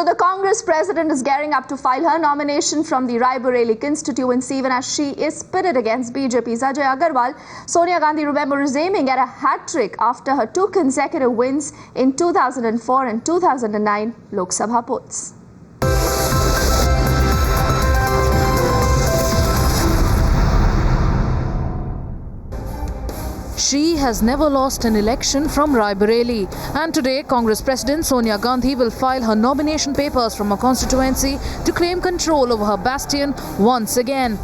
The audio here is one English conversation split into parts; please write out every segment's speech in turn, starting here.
So the Congress president is gearing up to file her nomination from the Raebareli constituency even as she is pitted against BJP's Ajay Agarwal. Sonia Gandhi, remember, is aiming at a hat-trick after her 2 consecutive wins in 2004 and 2009 Lok Sabha polls. She has never lost an election from Raebareli, and today Congress President Sonia Gandhi will file her nomination papers from her constituency to claim control over her bastion once again.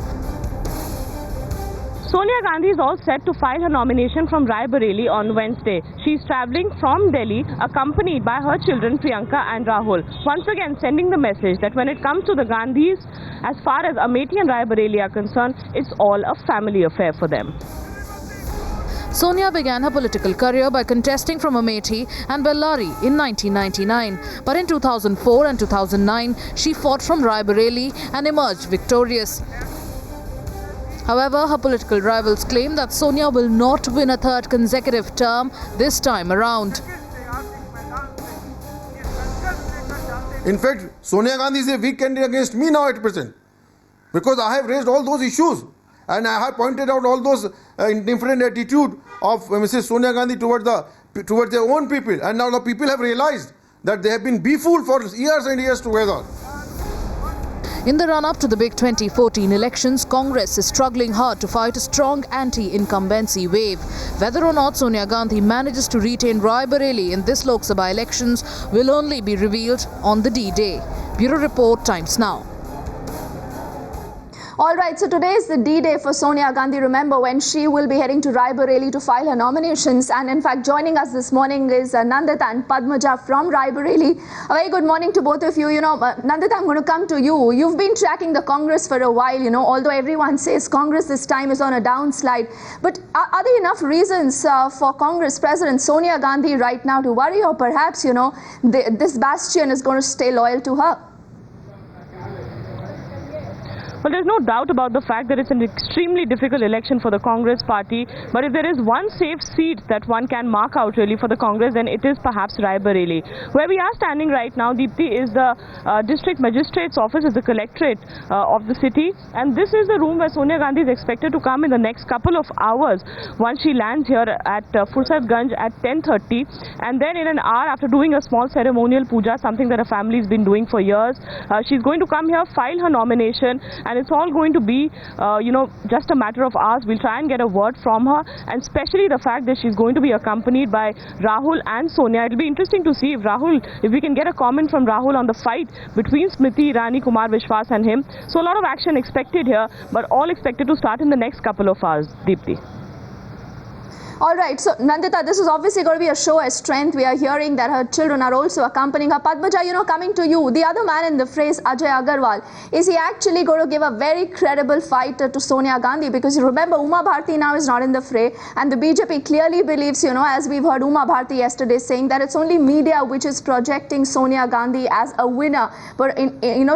Sonia Gandhi is all set to file her nomination from Raebareli on Wednesday. She is travelling from Delhi accompanied by her children Priyanka and Rahul. Once again sending the message that when it comes to the Gandhis, as far as Amethi and Raebareli are concerned, it's all a family affair for them. Sonia began her political career by contesting from Amethi and Bellary in 1999. But in 2004 and 2009, she fought from Raebareli and emerged victorious. However, her political rivals claim that Sonia will not win a 3rd consecutive term this time around. In fact, Sonia Gandhi is a weak candidate against me now at present, because I have raised all those issues and I have pointed out all those indifferent attitude of Mrs. Sonia Gandhi towards their own people, and now the people have realized that they have been befooled for years and years together. In the run-up to the big 2014 elections, Congress is struggling hard to fight a strong anti-incumbency wave. Whether or not Sonia Gandhi manages to retain Raebareli in this Lok Sabha elections will only be revealed on the D-Day. Bureau Report, Times Now. Alright, so today is the D-Day for Sonia Gandhi, remember, when she will be heading to Raebareli to file her nominations. And in fact, joining us this morning is Nandita and Padmaja from Raebareli. A very good morning to both of you. Nandita, I'm going to come to you. You've been tracking the Congress for a while, although everyone says Congress this time is on a downslide. But are there enough reasons for Congress President Sonia Gandhi right now to worry, or perhaps, this bastion is going to stay loyal to her? Well, there's no doubt about the fact that it's an extremely difficult election for the Congress party. But if there is one safe seat that one can mark out really for the Congress, then it is perhaps Raebareli. Where we are standing right now, Deepti, is the District Magistrate's office, is the collectorate of the city. And this is the room where Sonia Gandhi is expected to come in the next couple of hours once she lands here at Fursadganj at 10:30. And then in an hour, after doing a small ceremonial puja, something that her family has been doing for years, she's going to come here, file her nomination, and it's all going to be, just a matter of hours. We'll try and get a word from her, and especially the fact that she's going to be accompanied by Rahul and Sonia. It'll be interesting to see if we can get a comment from Rahul on the fight between Smriti Irani, Kumar Vishwas and him. So a lot of action expected here, but all expected to start in the next couple of hours, Deepti. Alright, so Nandita, this is obviously going to be a show of strength. We are hearing that her children are also accompanying her. Padmaja, coming to you, the other man in the phrase, Ajay Agarwal, is he actually going to give a very credible fight to Sonia Gandhi? Because you remember, Uma Bharti now is not in the fray, and the BJP clearly believes, as we've heard Uma Bharti yesterday saying that it's only media which is projecting Sonia Gandhi as a winner. But,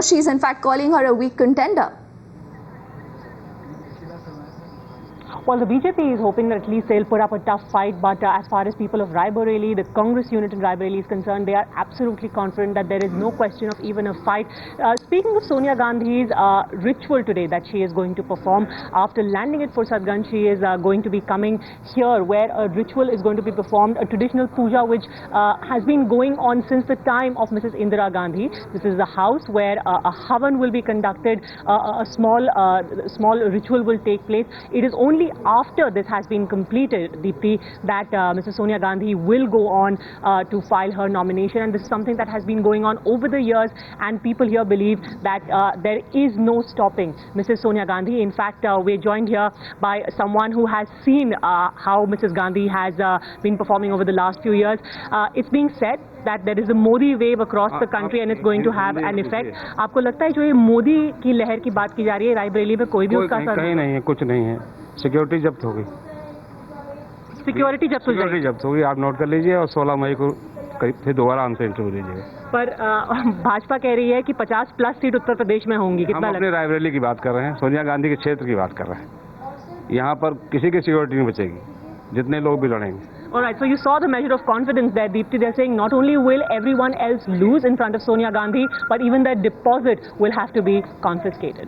she's in fact calling her a weak contender. Well, the BJP is hoping that at least they'll put up a tough fight, but as far as people of Raebareli, the Congress unit in Raebareli is concerned, they are absolutely confident that there is no question of even a fight. Speaking of Sonia Gandhi's ritual today that she is going to perform, after landing at Fursadganj, she is going to be coming here where a ritual is going to be performed, a traditional puja which has been going on since the time of Mrs. Indira Gandhi. This is the house where a havan will be conducted, a small ritual will take place. It is only after this has been completed, Deepti, that Mrs. Sonia Gandhi will go on to file her nomination, and this is something that has been going on over the years, and people here believe that there is no stopping Mrs. Sonia Gandhi. In fact, we're joined here by someone who has seen how Mrs. Gandhi has been performing over the last few years. It's being said that there is a Modi wave across the country and it's going to have an effect. आपको लगता है जो ये मोदी की लहर की बात की जा रही है, रायबरेली में कोई भी उसका असर कहीं नहीं है, कुछ नहीं है। सिक्योरिटी जब्त हो गई, सिक्योरिटी जब्त हो गई, आप नोट कर लीजिए, और 16 मई को फिर दोबारा हमसे इंटरव्यू लीजिएगा। पर भाजपा कह रही है कि 50+ सीट उत्तर प्रदेश में होंगी। हम अपने रायबरेली की बात कर रहे हैं, सोनिया गांधी के क्षेत्र की बात कर रहे हैं। यहाँ पर किसी की सिक्योरिटी नहीं बचेगी, जितने लोग भी लड़ेंगे। All right, so you saw the measure of confidence there, Deepti. They're saying not only will everyone else lose in front of Sonia Gandhi, but even their deposit will have to be confiscated.